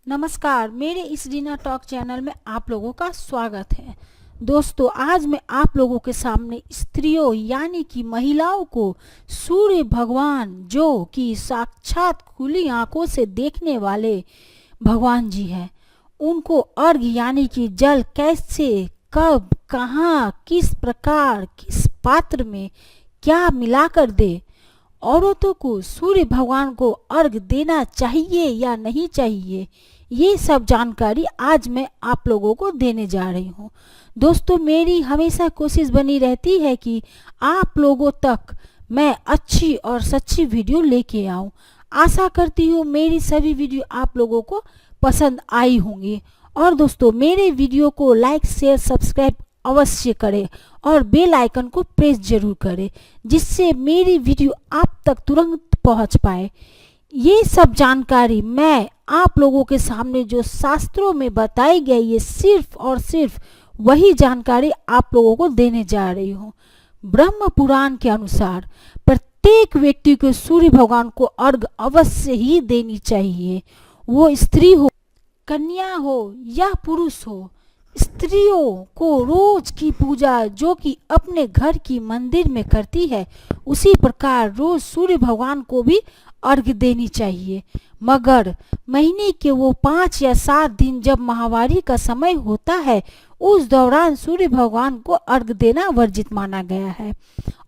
नमस्कार, मेरे इस डिनर टॉक चैनल में आप लोगों का स्वागत है। दोस्तों, आज मैं आप लोगों के सामने स्त्रियों यानी कि महिलाओं को सूर्य भगवान, जो कि साक्षात खुली आंखों से देखने वाले भगवान जी हैं, उनको अर्घ्य यानी कि जल कैसे, कब, कहाँ, किस प्रकार, किस पात्र में क्या मिलाकर दे, औरतों को सूर्य भगवान को अर्घ देना चाहिए या नहीं चाहिए, ये सब जानकारी आज मैं आप लोगों को देने जा रही हूँ। दोस्तों, मेरी हमेशा कोशिश बनी रहती है कि आप लोगों तक मैं अच्छी और सच्ची वीडियो लेके आऊँ। आशा करती हूँ मेरी सभी वीडियो आप लोगों को पसंद आई होंगी। और दोस्तों, मेरे वीडियो को लाइक, शेयर, सब्सक्राइब अवश्य करें और बेल आइकन को प्रेस जरूर करें, जिससे मेरी वीडियो आप तक तुरंत पहुंच पाए। ये सब जानकारी मैं आप लोगों के सामने जो शास्त्रों में बताई गई है, सिर्फ और सिर्फ वही जानकारी आप लोगों को देने जा रही हूँ। ब्रह्म पुराण के अनुसार प्रत्येक व्यक्ति को सूर्य भगवान को अर्घ अवश्य ही देनी चाहिए। वो स्त्री हो, कन्या हो या पुरुष हो, स्त्रियों को रोज की पूजा जो कि अपने घर की मंदिर में करती है, उसी प्रकार रोज सूर्य भगवान को भी अर्घ देनी चाहिए। मगर महीने के वो 5 या 7 दिन जब माहवारी का समय होता है, उस दौरान सूर्य भगवान को अर्घ देना वर्जित माना गया है।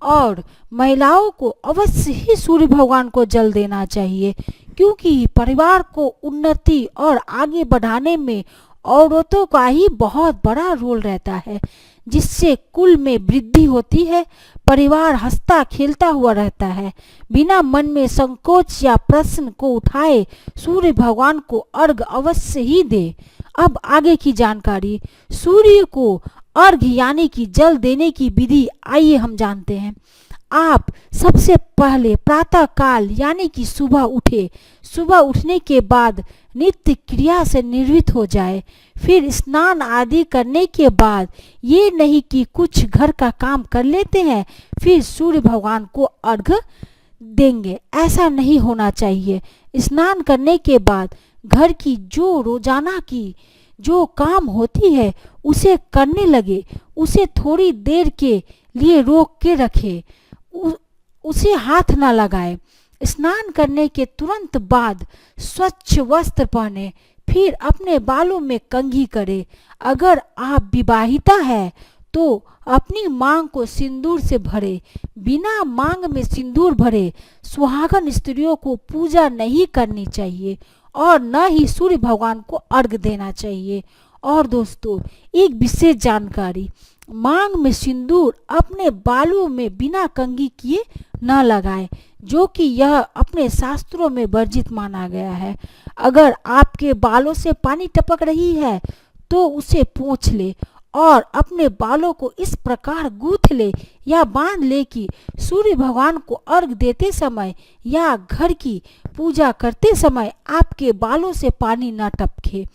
और महिलाओं को अवश्य ही सूर्य भगवान को जल देना चाहिए, क्योंकि परिवार को उन्नति और आगे बढ़ाने में औरतों का ही बहुत बड़ा रोल रहता है, जिससे कुल में वृद्धि होती है, परिवार हंसता खेलता हुआ रहता है। बिना मन में संकोच या प्रश्न को उठाए सूर्य भगवान को अर्घ अवश्य ही दे। अब आगे की जानकारी, सूर्य को अर्घ यानी कि जल देने की विधि आइए हम जानते हैं। आप सबसे पहले प्रातः काल यानी कि सुबह उठे, सुबह उठने के बाद नित्य क्रिया से निवृत्त हो जाए। फिर स्नान आदि करने के बाद ये नहीं कि कुछ घर का काम कर लेते हैं फिर सूर्य भगवान को अर्घ देंगे, ऐसा नहीं होना चाहिए। स्नान करने के बाद घर की जो रोजाना की जो काम होती है उसे करने लगे, उसे थोड़ी देर के लिए रोक के रखे, उसे हाथ ना लगाए। स्नान करने के तुरंत बाद स्वच्छ वस्त्र पहने, फिर अपने बालों में कंघी करे। अगर आप विवाहिता है तो अपनी मांग को सिंदूर से भरे। बिना मांग में सिंदूर भरे सुहागन स्त्रियों को पूजा नहीं करनी चाहिए और न ही सूर्य भगवान को अर्घ देना चाहिए। और दोस्तों, एक विशेष जानकारी, मांग में सिंदूर अपने बालों में बिना कंघी किए न लगाए, जो कि यह अपने शास्त्रों में वर्जित माना गया है। अगर आपके बालों से पानी टपक रही है तो उसे पोंछ ले और अपने बालों को इस प्रकार गूंथ ले या बांध ले कि सूर्य भगवान को अर्घ देते समय या घर की पूजा करते समय आपके बालों से पानी न टपके।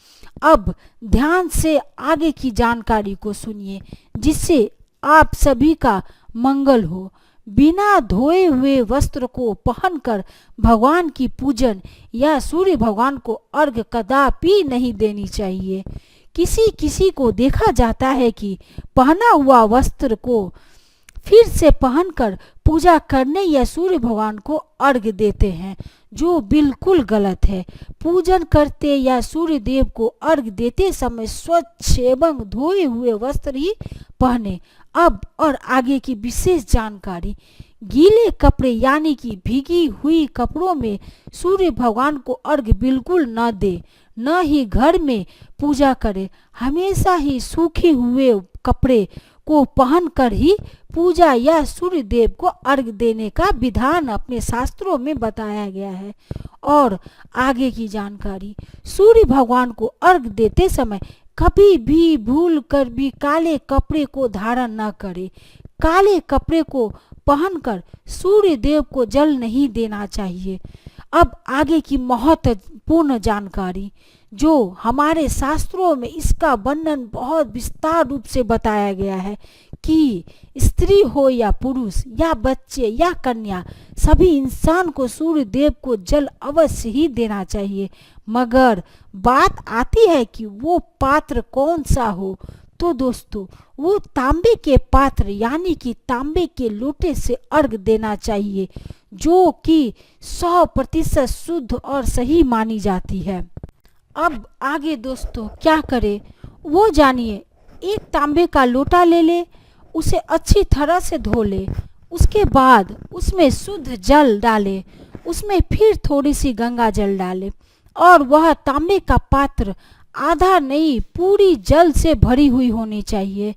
अब ध्यान से आगे की जानकारी को सुनिए, जिससे आप सभी का मंगल हो। बिना धोए हुए वस्त्र को पहनकर भगवान की पूजन या सूर्य भगवान को अर्घ कदापि नहीं देनी चाहिए। किसी किसी को देखा जाता है कि पहना हुआ वस्त्र को फिर से पहनकर पूजा करने या सूर्य भगवान को अर्घ देते हैं, जो बिल्कुल गलत है। पूजन करते या सूर्य देव को अर्घ देते समय स्वच्छ एवं धोए हुए वस्त्र ही पहने। अब और आगे की विशेष जानकारी, गीले कपड़े यानी कि भीगी हुई कपड़ों में सूर्य भगवान को अर्घ बिल्कुल न दे, न ही घर में पूजा करे। हमेशा ही सूखे हुए कपड़े को पहनकर ही पूजा या सूर्य देव को अर्घ देने का विधान अपने शास्त्रों में बताया गया है। और आगे की जानकारी, सूर्य भगवान को अर्घ देते समय कभी भी भूल कर भी काले कपड़े को धारण न करे। काले कपड़े को पहनकर सूर्य देव को जल नहीं देना चाहिए। अब आगे की महत्वपूर्ण जानकारी, जो हमारे शास्त्रों में इसका वर्णन बहुत विस्तार रूप से बताया गया है कि स्त्री हो या पुरुष या बच्चे या कन्या, सभी इंसान को सूर्य देव को जल अवश्य ही देना चाहिए। मगर बात आती है कि वो पात्र कौन सा हो। तो दोस्तों, वो तांबे के पात्र यानी कि तांबे के लोटे से अर्घ देना चाहिए, जो कि 100% शुद्ध और सही मानी जाती है। अब आगे दोस्तों क्या करें वो जानिए। एक तांबे का लोटा ले ले, उसे अच्छी तरह से धो ले, उसके बाद उसमें शुद्ध जल डाले, उसमें फिर थोड़ी सी गंगा जल डाले और वह तांबे का पात्र आधा नहीं पूरी जल से भरी हुई होनी चाहिए।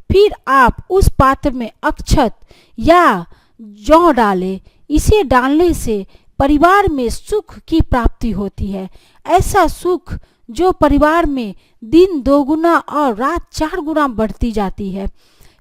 फिर आप उस पात्र में अक्षत या जौ डालें। इसे डालने से परिवार में सुख की प्राप्ति होती है। ऐसा सुख जो परिवार में दिन 2 गुना और रात 4 गुना बढ़ती जाती है।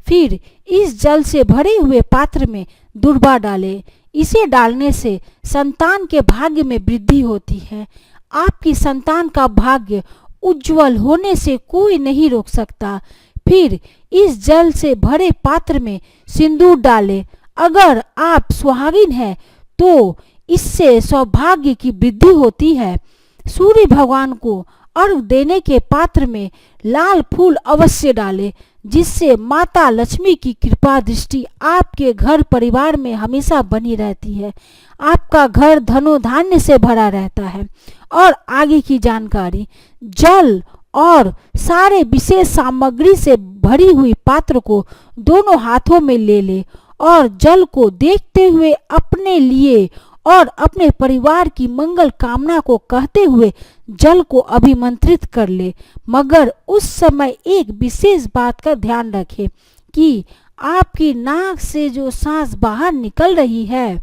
फिर इस जल से भरे हुए पात्र में दुर्वा डालें। इसे डालने से संतान के भाग्य में वृद्धि होती है। आपकी संतान का भाग्य उज्जवल होने से कोई नहीं रोक सकता। फिर इस जल से भरे पात्र में सिंदूर डालें। अगर आप सुहागिन हैं तो इससे सौभाग्य की वृद्धि होती है। सूर्य भगवान को अर्घ देने के पात्र में लाल फूल अवश्य डालें, जिससे माता लक्ष्मी की कृपा दृष्टि आपके घर परिवार में हमेशा बनी रहती है। आपका घर धनो धान्य से भरा रहता है। और आगे की जानकारी, जल और सारे विशेष सामग्री से भरी हुई पात्र को दोनों हाथों में ले ले और जल को देखते हुए अपने लिए और अपने परिवार की मंगल कामना को कहते हुए जल को अभिमंत्रित कर ले। मगर उस समय एक विशेष बात का ध्यान रखें कि आपकी नाक से जो सांस बाहर निकल रही है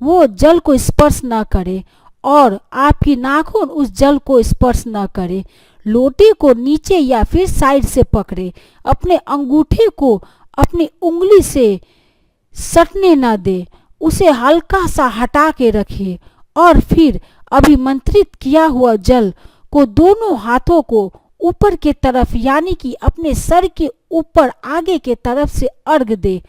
वो जल को स्पर्श न करे और आपकी नाखून उस जल को स्पर्श न करे। लोटे को नीचे या फिर साइड से पकड़े। अपने अंगूठे को अपनी उंगली से सटने न दे, उसे हल्का सा हटा के रखे और फिर अभिमंत्रित किया हुआ जल को दोनों हाथों को ऊपर के तरफ यानी कि अपने सर के ऊपर आगे के तरफ से अर्घ दे।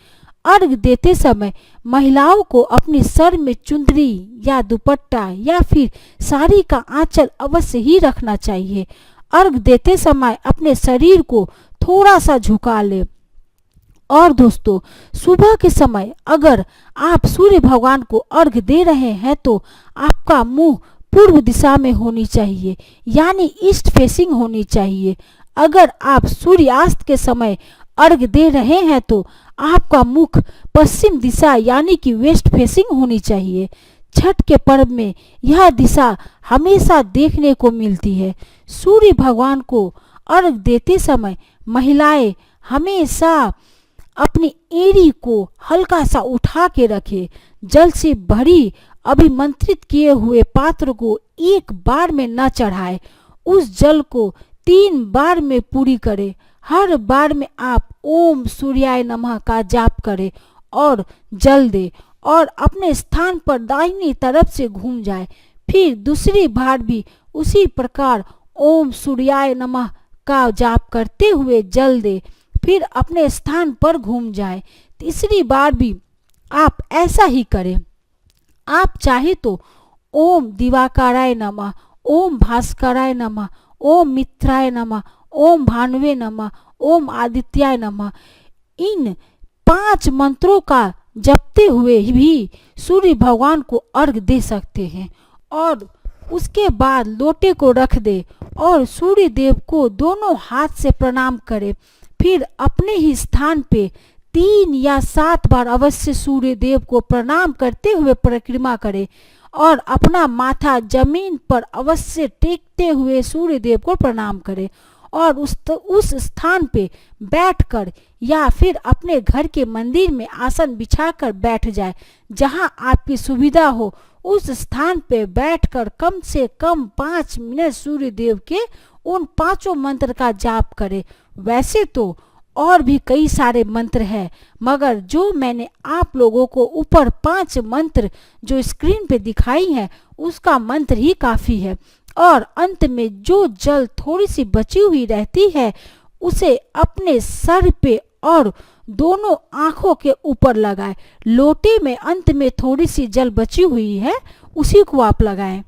अर्घ देते समय महिलाओं को अपने सर में चुंदरी या दुपट्टा या फिर साड़ी का आंचल अवश्य ही रखना चाहिए। अर्घ देते समय अपने शरीर को थोड़ा सा झुका ले। और दोस्तों, सुबह के समय अगर आप सूर्य भगवान को अर्घ दे रहे हैं तो आपका मुंह पूर्व दिशा में होनी चाहिए यानी ईस्ट फेसिंग होनी चाहिए। अगर आप सूर्यास्त के समय अर्घ दे रहे हैं तो आपका मुख पश्चिम दिशा यानी कि वेस्ट फेसिंग होनी चाहिए। छठ के पर्व में यह दिशा हमेशा देखने को मिलती है। सूर्य भगवान को अर्घ देते समय महिलाएं हमेशा अपनी एड़ी को हल्का सा उठा के रखे। जल से भरी अभिमंत्रित किए हुए पात्र को एक बार में न चढ़ाए। उस जल को 3 बार में पूरी करे। हर बार में आप ओम सूर्याय नमः का जाप करें और जल दे और अपने स्थान पर दाहिनी तरफ से घूम जाए। फिर दूसरी बार भी उसी प्रकार ओम सूर्याय नमः का जाप करते हुए जल दे, फिर अपने स्थान पर घूम जाए। तीसरी बार भी आप ऐसा ही करें। आप चाहे तो ओम दिवाकराय नमः, ओम भास्कराय नमः, ओम मित्राय नमः, ओम भानुवे नमः, ओम आदित्याय नमः, इन 5 मंत्रों का जपते हुए भी सूर्य भगवान को अर्घ दे सकते हैं। और उसके बाद लोटे को रख दे और सूर्य देव को दोनों हाथ से प्रणाम करे। फिर अपने ही स्थान पे 3 या 7 बार अवश्य सूर्य देव को प्रणाम करते हुए परिक्रमा करे और अपना माथा जमीन पर अवश्य टेकते हुए सूर्य देव को प्रणाम करे और उस स्थान पे बैठकर या फिर अपने घर के मंदिर में आसन बिछाकर बैठ जाए। जहां आपकी सुविधा हो उस स्थान पे बैठकर कम से कम 5 मिनट सूर्य देव के उन 5 मंत्र का जाप करें। वैसे तो और भी कई सारे मंत्र हैं, मगर जो मैंने आप लोगों को ऊपर 5 मंत्र जो स्क्रीन पे दिखाई हैं उसका मंत्र ही काफी है। और अंत में जो जल थोड़ी सी बची हुई रहती है उसे अपने सर पे और दोनों आंखों के ऊपर लगाएं। लोटे में अंत में थोड़ी सी जल बची हुई है, उसी को आप लगाएं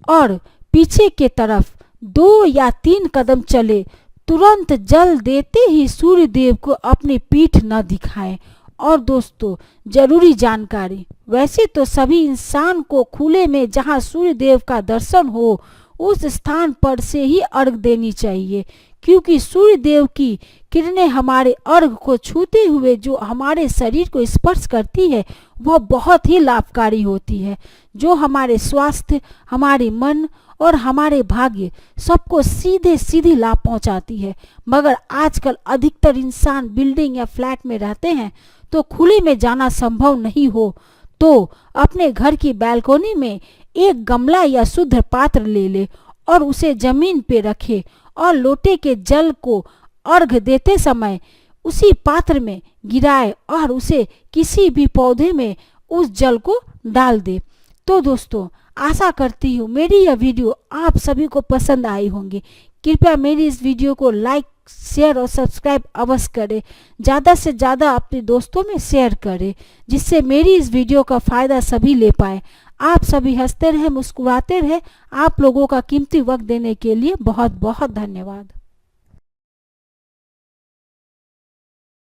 और पीछे के तरफ 2 या 3 कदम चले। तुरंत जल देते ही सूर्य देव को अपनी पीठ न दिखाएं। और दोस्तों, जरूरी जानकारी, वैसे तो सभी इंसान को खुले में जहां सूर्य देव का दर्शन हो उस स्थान पर से ही अर्घ देनी चाहिए, क्योंकि सूर्य देव की किरणें हमारे अर्घ को छूते हुए जो हमारे शरीर को स्पर्श करती है वह बहुत ही लाभकारी होती है, जो हमारे स्वास्थ्य, हमारे मन और हमारे भाग्य सबको सीधे सीधे लाभ पहुंचाती है। मगर आजकल अधिकतर इंसान बिल्डिंग या फ्लैट में रहते हैं तो खुले में जाना संभव नहीं हो तो अपने घर की बैल्कोनी में एक गमला या शुद्ध पात्र ले ले और उसे जमीन पे रखे और लोटे के जल को अर्घ देते समय उसी पात्र में गिराए और उसे किसी भी पौधे में उस जल को डाल दे। तो दोस्तों, आशा करती हूँ मेरी यह वीडियो आप सभी को पसंद आई होंगी। कृपया मेरी इस वीडियो को लाइक, शेयर और सब्सक्राइब अवश्य करें। ज़्यादा से ज़्यादा अपने दोस्तों में शेयर करें जिससे मेरी इस वीडियो का फ़ायदा सभी ले पाए। आप सभी हंसते रहें, मुस्कुराते रहें। आप लोगों का कीमती वक्त देने के लिए बहुत बहुत धन्यवाद।